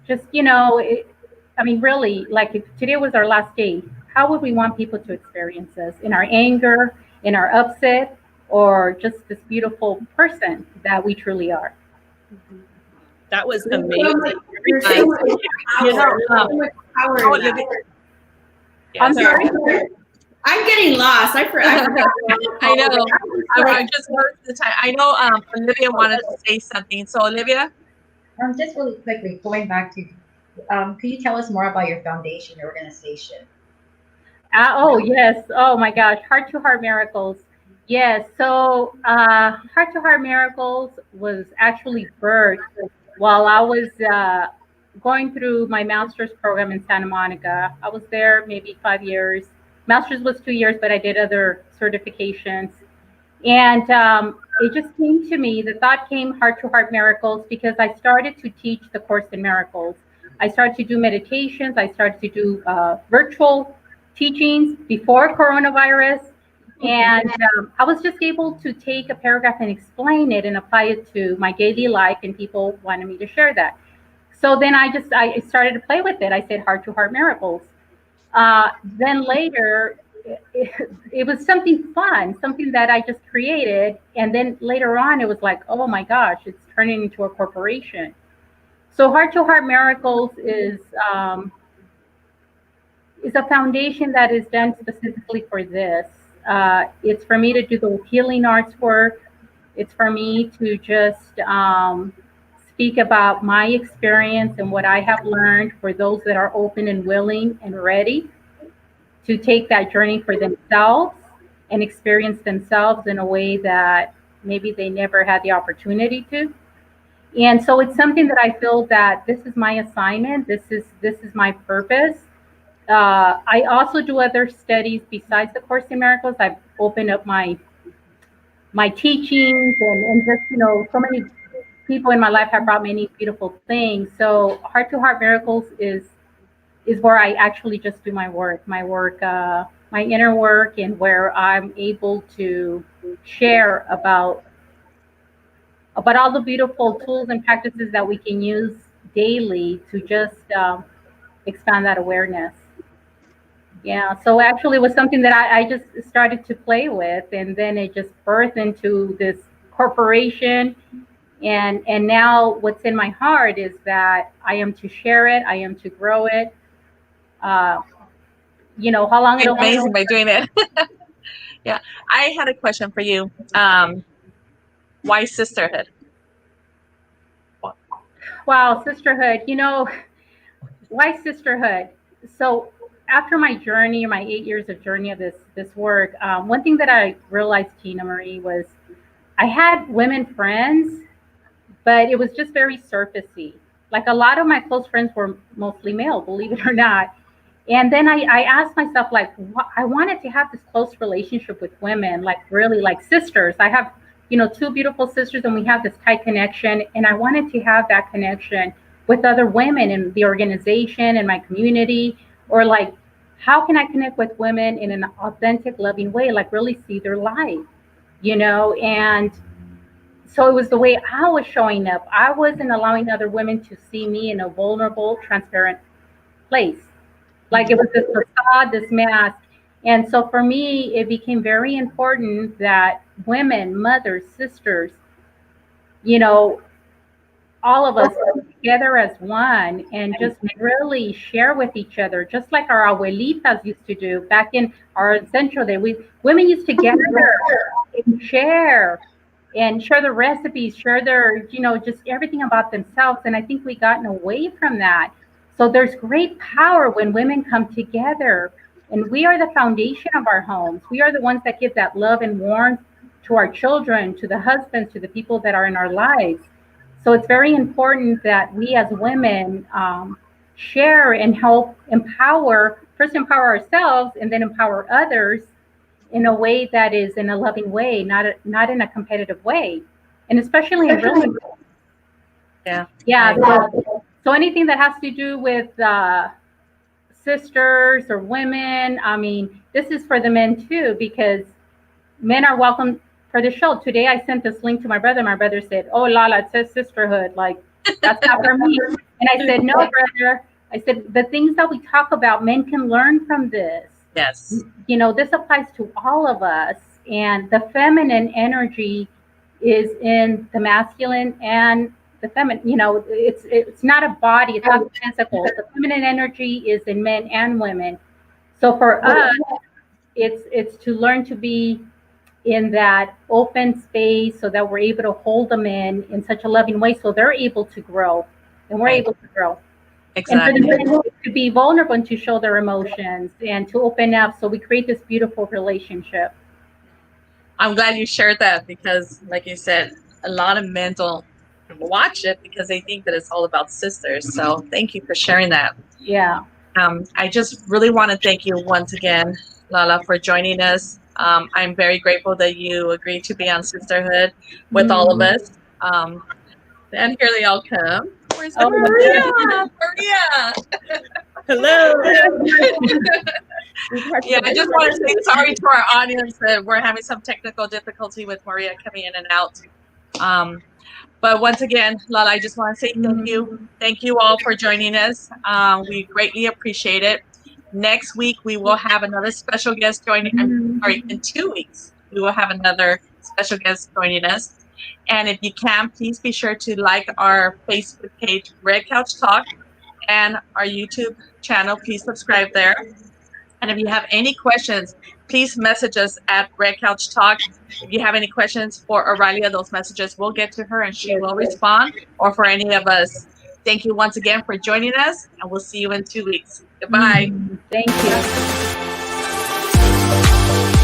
just, really, like if today was our last day, how would we want people to experience us? In our anger, in our upset, or just this beautiful person that we truly are? That was amazing. I'm sorry. I'm getting lost. I forgot. I know. I just heard the time. I know Olivia wanted to say something. So Olivia? Just really quickly, going back to, could you tell us more about your foundation, your organization? Oh, yes. Oh, my gosh. Heart to Heart Miracles. Yes. So Heart to Heart Miracles was actually birthed while I was going through my master's program in Santa Monica. I was there maybe 5 years. Master's was 2 years, but I did other certifications. And it just came to me, the thought came, Heart to Heart Miracles, because I started to teach the Course in Miracles. I started to do meditations. I started to do virtual teachings before coronavirus. And I was just able to take a paragraph and explain it and apply it to my daily life, and people wanted me to share that. So then I started to play with it. I said Heart to Heart Miracles. Then later, it was something fun, something that I just created. And then later on, it was like, oh my gosh, it's turning into a corporation. So Heart to Heart Miracles is a foundation that is done specifically for this. It's for me to do the healing arts work. It's for me to just speak about my experience and what I have learned for those that are open and willing and ready to take that journey for themselves and experience themselves in a way that maybe they never had the opportunity to. And so it's something that I feel that this is my assignment. This is my purpose. I also do other studies besides the Course in Miracles. I've opened up my teachings and just, so many people in my life have brought many beautiful things. So Heart to Heart Miracles is where I actually just do my work, my inner work, and where I'm able to share about all the beautiful tools and practices that we can use daily to just expand that awareness. Yeah, so actually it was something that I just started to play with, and then it just birthed into this corporation. And now what's in my heart is that I am to share it, I am to grow it. How long it's amazing by doing it. Yeah, I had a question for you. Why sisterhood? Wow, sisterhood. Why sisterhood? So after my journey, my 8 years of journey of this work, one thing that I realized, Tina Marie, was I had women friends, but it was just very surfacey. Like a lot of my close friends were mostly male, believe it or not. And then I asked myself, like, I wanted to have this close relationship with women, like really like sisters. I have, two beautiful sisters, and we have this tight connection. And I wanted to have that connection with other women in the organization and my community, or like, how can I connect with women in an authentic, loving way, like really see their life, And so it was the way I was showing up. I wasn't allowing other women to see me in a vulnerable, transparent place. Like it was this facade, this mask. And so for me, it became very important that women, mothers, sisters, you know, all of us come together as one and just really share with each other, just like our abuelitas used to do back in our ancestral day. Women used to gather and share the recipes, share their, just everything about themselves. And I think we gotten away from that. So there's great power when women come together, and we are the foundation of our homes. We are the ones that give that love and warmth to our children, to the husbands, to the people that are in our lives. So it's very important that we as women share and help first empower ourselves and then empower others in a way that is in a loving way, not in a competitive way. And especially in really, yeah. So anything that has to do with sisters or women, I mean, this is for the men too, because men are welcome for the show. Today I sent this link to my brother. My brother said, "Oh, Lala, it says sisterhood. Like, that's not for me." And I said, "No, brother." I said, "The things that we talk about, men can learn from this." Yes. This applies to all of us. And the feminine energy is in the masculine and the feminine. It's not a body, it's not physical. The feminine energy is in men and women. So for us, it's to learn to be in that open space so that we're able to hold them in such a loving way so they're able to grow and we're able to grow. Exactly. And for the men to be vulnerable and to show their emotions and to open up, so we create this beautiful relationship. I'm glad you shared that, because like you said, a lot of men don't watch it because they think that it's all about sisters. So thank you for sharing that. Yeah. I just really want to thank you once again, Lala, for joining us. I'm very grateful that you agreed to be on Sisterhood with all of us. And here they all come. Where's Maria? Maria! Hello. Yeah, I just want to say sorry to our audience that we're having some technical difficulty with Maria coming in and out. But once again, Lala, I just want to say thank you. Thank you all for joining us. We greatly appreciate it. Next week, we will have another special guest joining. In 2 weeks, we will have another special guest joining us. And if you can, please be sure to like our Facebook page, Red Couch Talk, and our YouTube channel. Please subscribe there. And if you have any questions, please message us at Red Couch Talk. If you have any questions for Oralia, those messages will get to her and she will respond, or for any of us. Thank you once again for joining us, and we'll see you in 2 weeks. Goodbye. Thank you.